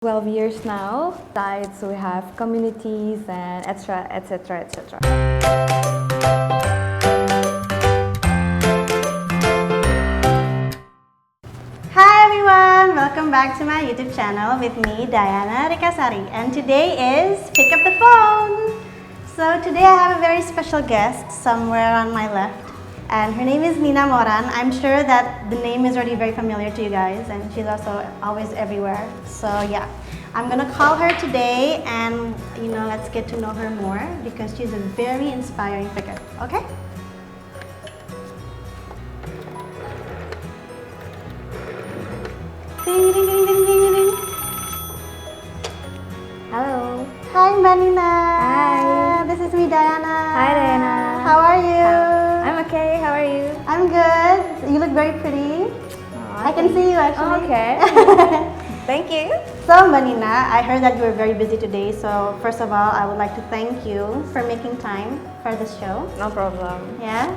12 years now. Besides, we have communities and etc. etc. etc. Hi everyone! Welcome back to my YouTube channel with me, DIANARIKASARI, and today is Pick Up the Phone! So today I have a very special guest somewhere on my left, and her name is Nina Moran. I'm sure that the name is already very familiar to you guys, and she's also always everywhere. So yeah, I'm gonna call her today and let's get to know her more because she's a very inspiring figure, okay? Ding, ding, ding, ding, ding, ding. Hello. Hi, Mbak Nina. Hi. This is me, Diana. Hi, Diana. How are you? I'm okay. How are you? I'm good. You look very pretty. I can see you actually. Okay. Thank you. So, Mbak Nina, I heard that you were very busy today. So, first of all, I would like to thank you for making time for this show. No problem. Yeah.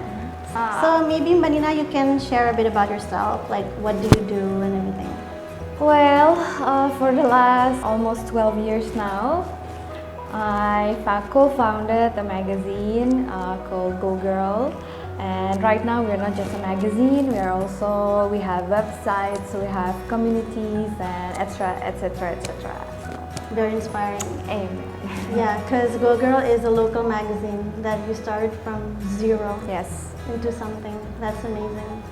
So maybe Mbak Nina, you can share a bit about yourself. Like, what do you do and everything? Well, for the last almost 12 years now, I co-founded a magazine called Gogirl, and right now we're not just a magazine. We have websites, we have communities, and etc. etc. etc. Very inspiring. Amen. Yeah, because Gogirl is a local magazine that you started from zero Yes. into something. That's amazing.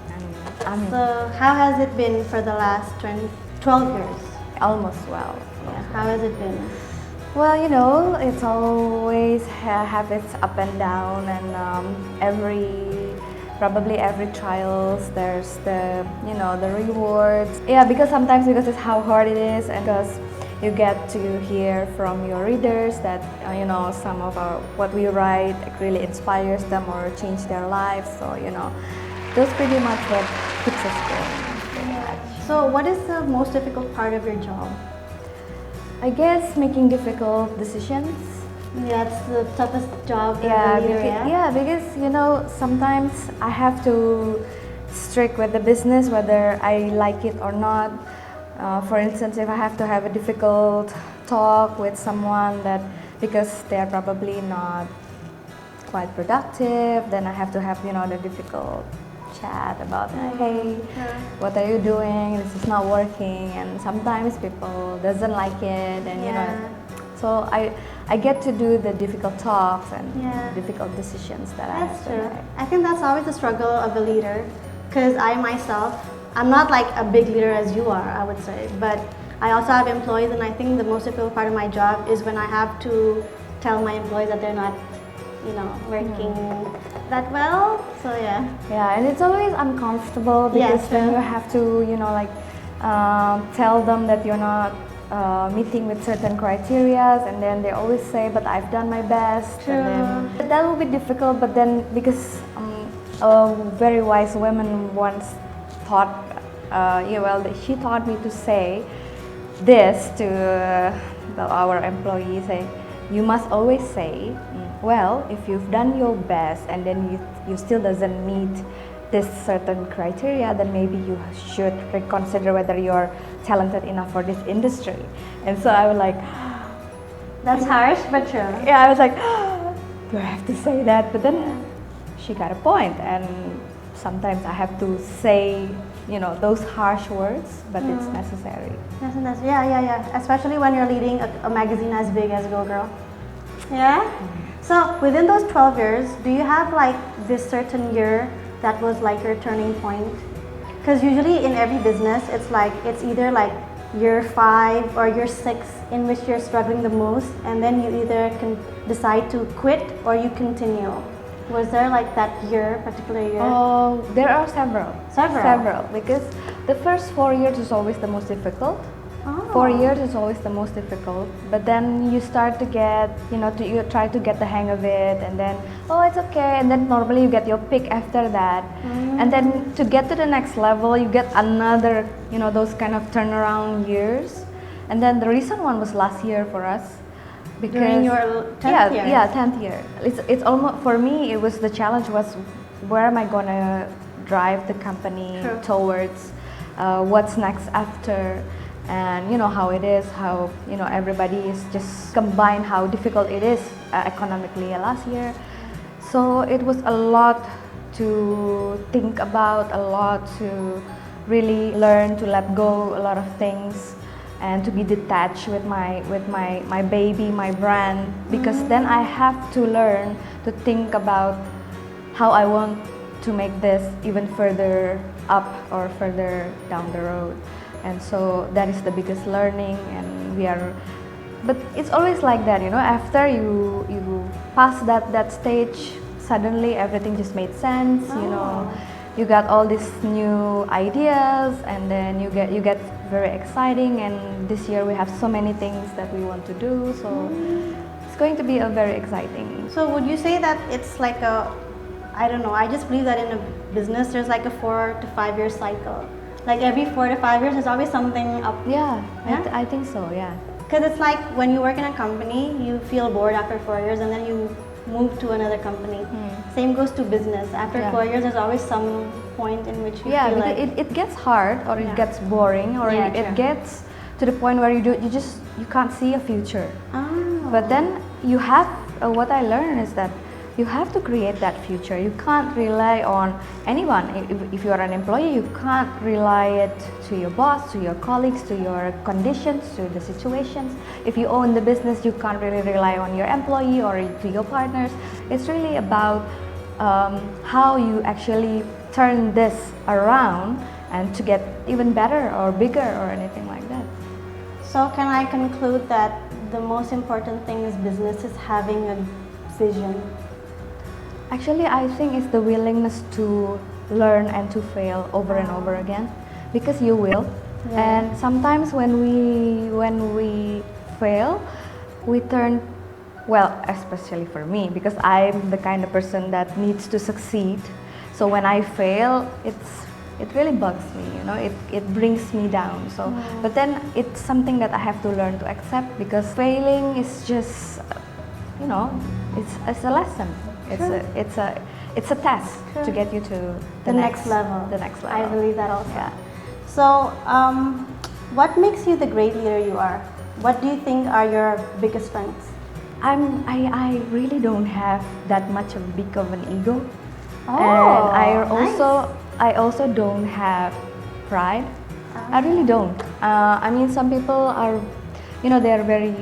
Amen. So how has it been for the last 12 years? Almost 12. Yeah. How has it been? Well, it's always have its up and down, and probably every trials there's the rewards. Yeah, because it's how hard it is, and because you get to hear from your readers that some of what we write really inspires them or change their lives. So that's pretty much what keeps us going. So what is the most difficult part of your job? I guess making difficult decisions. Yeah, it's the toughest job. Because sometimes I have to stick with the business whether I like it or not. For instance, if I have to have a difficult talk with someone that because they are probably not quite productive, then I have to have the difficult chat about hey, what are you doing? This is not working, and sometimes people doesn't like it, and so I get to do the difficult talks and difficult decisions that I have to true. make. I think that's always the struggle of a leader, because I myself, I'm not like a big leader as you are, I would say, but I also have employees, and I think the most difficult part of my job is when I have to tell my employees that they're not working that well. So Yeah, and it's always uncomfortable because then you have to tell them that you're not meeting with certain criteria, and then they always say, but I've done my best. True. And then that will be difficult, but then because a very wise woman once taught she taught me to say this to our employees, say, you must always say, well, if you've done your best and then you still doesn't meet this certain criteria, then maybe you should reconsider whether you're talented enough for this industry. And so I was like, that's harsh, but true. Yeah, I was like, do I have to say that? But then she got a point, and sometimes I have to say those harsh words, but it's necessary. Yeah. Especially when you're leading a magazine as big as Gogirl. Yeah? So within those 12 years, do you have like this certain year that was like your turning point? Because usually in every business, it's either like year 5 or year 6 in which you're struggling the most, and then you either can decide to quit or you continue. Was there like that particular year? Oh, there are several. Several? Because the first 4 years is always the most difficult. 4 years is always the most difficult, but then you start to get, you try to get the hang of it, and then, it's okay, and then normally you get your pick after that. And then to get to the next level, you get another, those kind of turnaround years. And then the recent one was last year for us. Because during your 10th year? Yeah, 10th year. It's almost, for me, the challenge was, where am I gonna drive the company towards, what's next after? and you know how it is, how you know everybody is just combined how difficult it is economically last year. So it was a lot to think about, a lot to really learn to let go a lot of things and to be detached with my baby, my brand, because then I have to learn to think about how I want to make this even further up or further down the road. And so that is the biggest learning, and but it's always like that, you know, after you pass that stage, suddenly everything just made sense, you know. You got all these new ideas, and then you get very exciting, and this year we have so many things that we want to do, so it's going to be a very exciting. So would you say that it's like I don't know, I just believe that in a business there's like a 4 to 5 year cycle. Like every 4 to 5 years there's always something up. Yeah, Yeah? I think so, yeah. Because it's like when you work in a company, you feel bored after 4 years and then you move to another company. Same goes to business. After 4 years, there's always some point in which you feel like it gets hard, or it gets boring, or Yeah, it true. gets to the point where you can't see a future. Oh. But then you have what I learned is that you have to create that future. You can't rely on anyone. If you are an employee, you can't rely it to your boss, to your colleagues, to your conditions, to the situations. If you own the business, you can't really rely on your employee or to your partners. It's really about how you actually turn this around and to get even better or bigger or anything like that. So can I conclude that the most important thing is business is having a vision? Actually, I think it's the willingness to learn and to fail over and over again, because you will. And sometimes when we fail, we turn, well, especially for me, because I'm the kind of person that needs to succeed. So when I fail, it really bugs me, you know, it brings me down. So, but then it's something that I have to learn to accept, because failing is just, you know, it's a lesson. It's a test to get you to The next level. The next level. I believe that also. Yeah. So, what makes you the great leader you are? What do you think are your biggest strengths? I really don't have that much of big of an ego, Oh, and nice. I also don't have pride. I really don't. I mean, some people are, you know, they're very,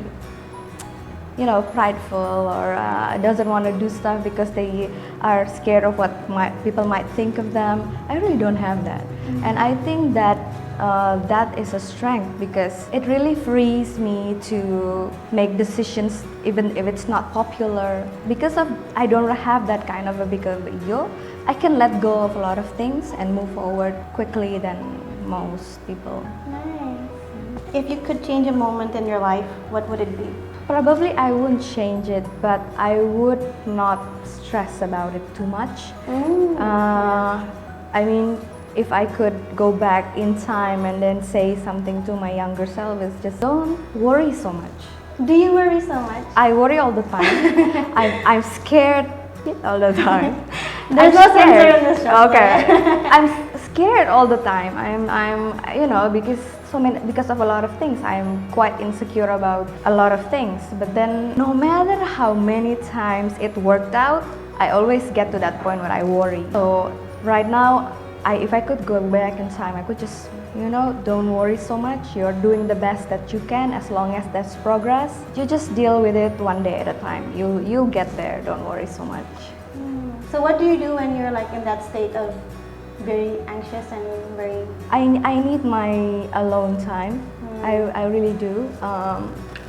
you know, prideful, or doesn't want to do stuff because they are scared of what people might think of them. I really don't have that, and I think that that is a strength, because it really frees me to make decisions even if it's not popular. Because of I don't have that kind of a big of ego, I can let go of a lot of things and move forward quickly than most people. Nice. If you could change a moment in your life, what would it be? Probably I wouldn't change it, but I would not stress about it too much. I mean, if I could go back in time and then say something to my younger self, is just don't worry so much. Do you worry so much? I worry all the time. I'm scared all the time. There's I'm no censor scared. in this show. Okay. I'm scared all the time. I'm you know, because of a lot of things. I'm quite insecure about a lot of things. But then no matter how many times it worked out, I always get to that point where I worry. So right now, if I could go back in time, I could just, you know, don't worry so much. You're doing the best that you can, as long as there's progress. You just deal with it one day at a time. You'll get there. Don't worry so much. So what do you do when you're like in that state of very anxious and very... I need my alone time. I really do.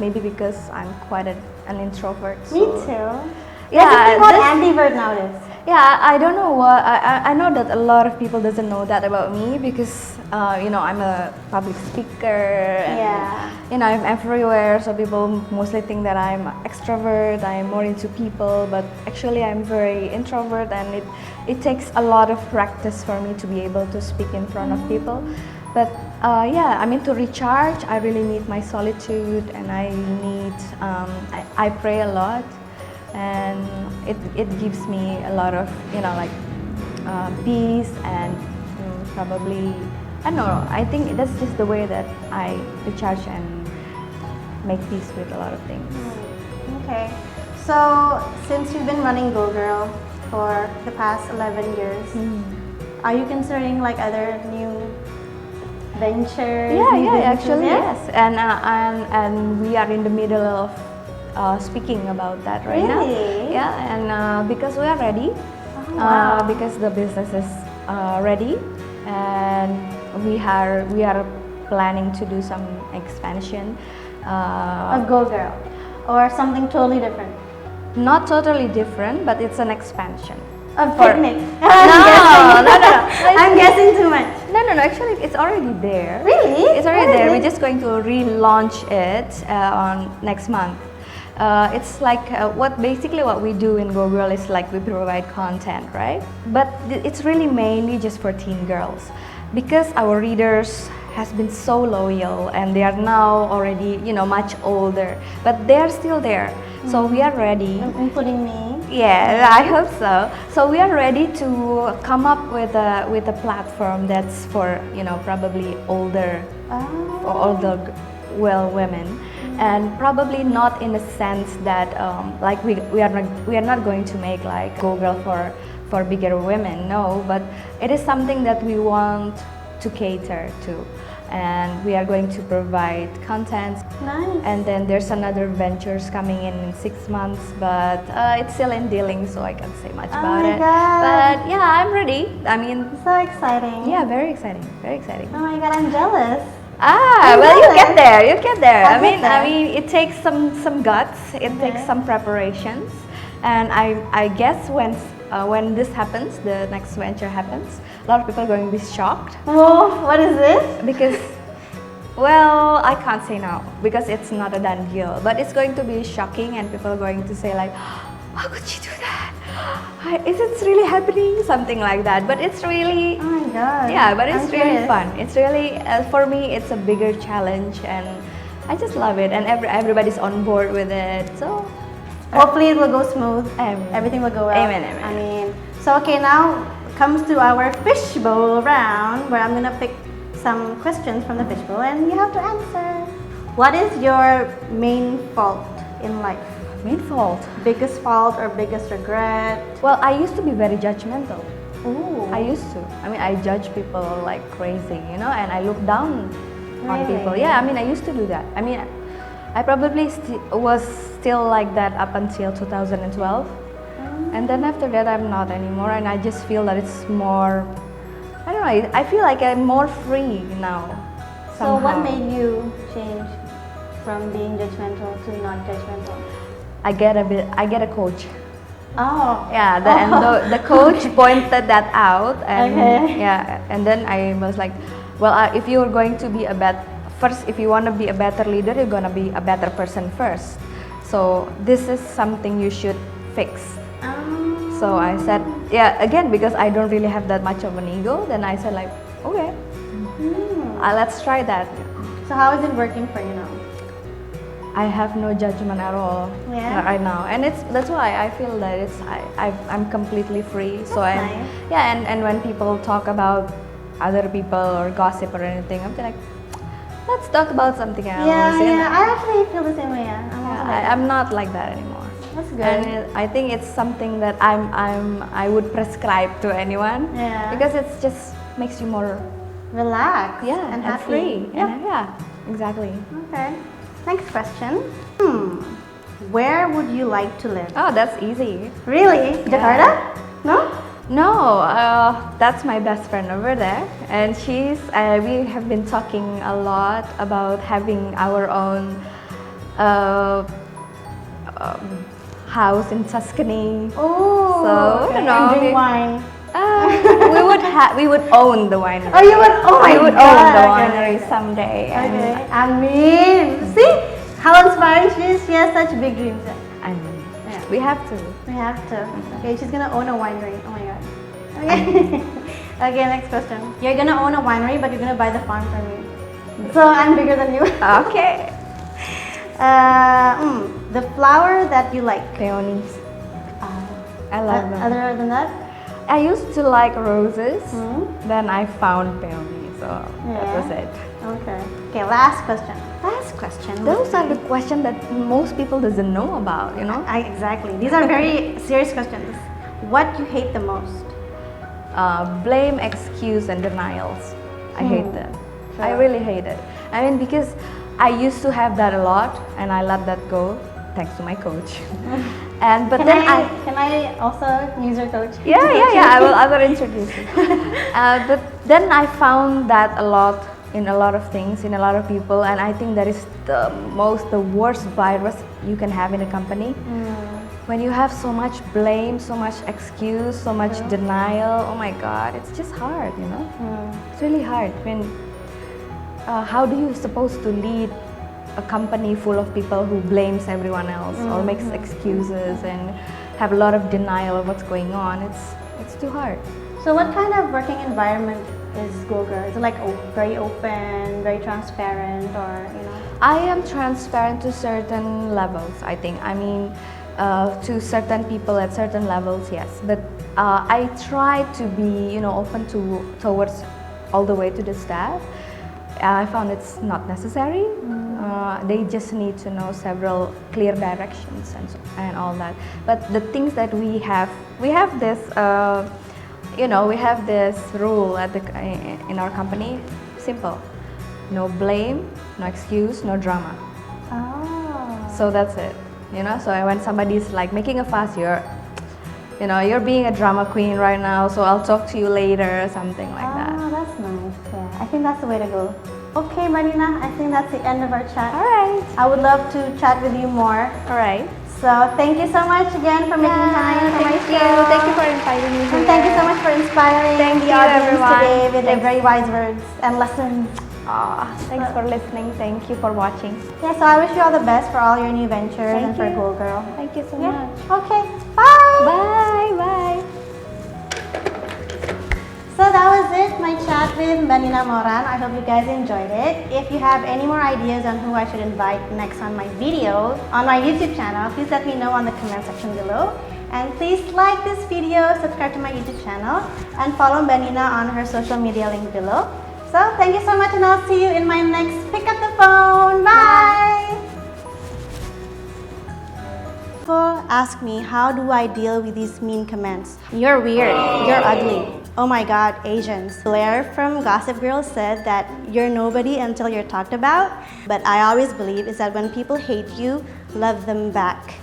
Maybe because I'm quite an introvert. Me so- too. Yeah, That's the this- ambivert nowadays. Yeah, I don't know what, I know that a lot of people doesn't know that about me, because you know, I'm a public speaker, and you know, I'm everywhere, so people mostly think that I'm extrovert, I'm more into people, but actually I'm very introvert, and it takes a lot of practice for me to be able to speak in front of people. But yeah, I mean, to recharge, I really need my solitude, and I need, I pray a lot. And it gives me a lot of, you know, like peace, and probably I don't know. I think that's just the way that I recharge and make peace with a lot of things. Okay. So, since you've been running Gogirl for the past 11 years, are you considering like other new ventures? Actually, yes. And we are in the middle of speaking about that right now. Really? Yeah, and because we are ready, wow. because the business is ready, and we are planning to do some expansion. A Gogirl, or something totally different? Not totally different, but it's an expansion. A picnic? No. I'm guessing too much. No. Actually, it's already there. Really? It's already there. We're just going to relaunch it on next month. It's like what we do in Gogirl is like we provide content, right? But it's really mainly just for teen girls, because our readers has been so loyal and they are now already much older, but they are still there. So we are ready, including me. Yeah, I hope so. So we are ready to come up with a platform that's for probably older women, and probably not in the sense that like we are not going to make like Gogirl for bigger women, no, but it is something that we want to cater to, and we are going to provide content. Nice. And then there's another ventures coming in 6 months, but it's still in dealing, so I can't say much about it. God. But yeah, I'm ready. I mean, so exciting. Yeah, very exciting, very exciting. Oh my god, I'm jealous. Well, you get there. I there. mean, it takes some guts. It takes some preparations, and I guess when this happens, the next venture happens, a lot of people are going to be shocked. Oh, what is this? Because, well, I can't say now because it's not a done deal. But it's going to be shocking, and people are going to say like, "How could she do that? Is it really happening?" Something like that. But it's really, oh my god. Yeah, but it's I'm really curious. fun. It's really for me, it's a bigger challenge, and I just love it. And everybody's on board with it. So hopefully it will go smooth. Amen. Everything will go well. Amen. I mean, so okay, now comes to our fishbowl round, where I'm gonna pick some questions from the fishbowl, and you have to answer. What is your main fault in life? Main fault. Biggest fault or biggest regret? Well, I used to be very judgmental. Ooh. I used to. I mean, I judge people like crazy, and I look down on people. Really? Yeah, I mean, I used to do that. I mean, I probably was still like that up until 2012. And then after that, I'm not anymore, and I just feel that it's more, I don't know, I feel like I'm more free now. So what somehow. made you change from being judgmental to not judgmental? I get a coach. Oh. Yeah, and the coach pointed that out, and Okay. yeah, and then I was like, well, if you're going to be if you want to be a better leader, you're gonna be a better person first. So this is something you should fix. So I said, yeah, again, because I don't really have that much of an ego, then I said like, okay, let's try that. So how is it working for you now? I have no judgment at all right now, and that's why I feel that I'm completely free. So That's I'm nice. and when people talk about other people or gossip or anything, I'm like, let's talk about something else. Yeah. I actually feel the same way. Yeah. I'm not like that anymore. That's good. And I think it's something that I would prescribe to anyone. Yeah. Because it's just makes you more relaxed. and happy. free. Yeah. And, exactly. Okay. Next question. Where would you like to live? Oh, that's easy. Really? Jakarta? No? No, that's my best friend over there, and we have been talking a lot about having our own house in Tuscany. Oh. So I don't know. And drink wine. We would own the winery. Oh, you would? Oh my We would God. own the Okay. winery someday. Okay. I mean, see how inspiring she is. She has such big dreams. And we have to. We have to. Okay, she's gonna own a winery. Oh my god. Okay. Okay, next question. You're gonna own a winery, but you're gonna buy the farm from me. So I'm bigger than you. Okay. The flower that you like. Peonies. I love them. Other than that? I used to like roses, then I found peonies. So that was it. Okay. Okay, last question. Last question. Those are the questions that most people doesn't know about, you know. Exactly. These are very serious questions. What you hate the most? Blame, excuse, and denials. I hate them. Sure. I really hate it. I mean, because I used to have that a lot, and I let that go thanks to my coach. But then can I also use your coach? Yeah. I will introduce you. But then I found that a lot in a lot of things, in a lot of people, and I think that is the worst virus you can have in a company. When you have so much blame, so much excuse, so much denial, oh my God, it's just hard, you know? It's really hard. How do you supposed to lead a company full of people who blames everyone else or makes excuses and have a lot of denial of what's going on? It's too hard. So what kind of working environment is Gogirl? Is it like very open, very transparent, or you know? I am transparent to certain levels, I think. I mean, to certain people at certain levels, yes. But I try to be, you know, open towards all the way to the staff. I found it's not necessary. They just need to know several clear directions and all that. But the things that we have this, we have this rule in our company. Simple: no blame, no excuse, no drama. Oh. So that's it. You know. So when somebody's like making a fuss, you're being a drama queen right now. So I'll talk to you later, something like that. Oh, that's nice. Yeah, I think that's the way to go. Okay, Nina, I think that's the end of our chat. All right. I would love to chat with you more. All right. So thank you so much again for making time for my show. Thank you for inviting me here. And thank you so much for inspiring the audience today with their very wise words and lessons. Thanks for listening. Thank you for watching. Yeah, so I wish you all the best for all your new ventures and for you. Gogirl. Thank you so much. Okay, bye. Bye. So that was it, my chat with Nina Moran. I hope you guys enjoyed it. If you have any more ideas on who I should invite next on my video, on my YouTube channel, please let me know on the comment section below. And please like this video, subscribe to my YouTube channel, and follow Nina on her social media link below. So thank you so much, and I'll see you in my next Pick Up the Phone. Bye! People ask me, how do I deal with these mean comments? You're weird. You're ugly. Oh my God, Asians. Blair from Gossip Girl said that you're nobody until you're talked about. But I always believe is that when people hate you, love them back.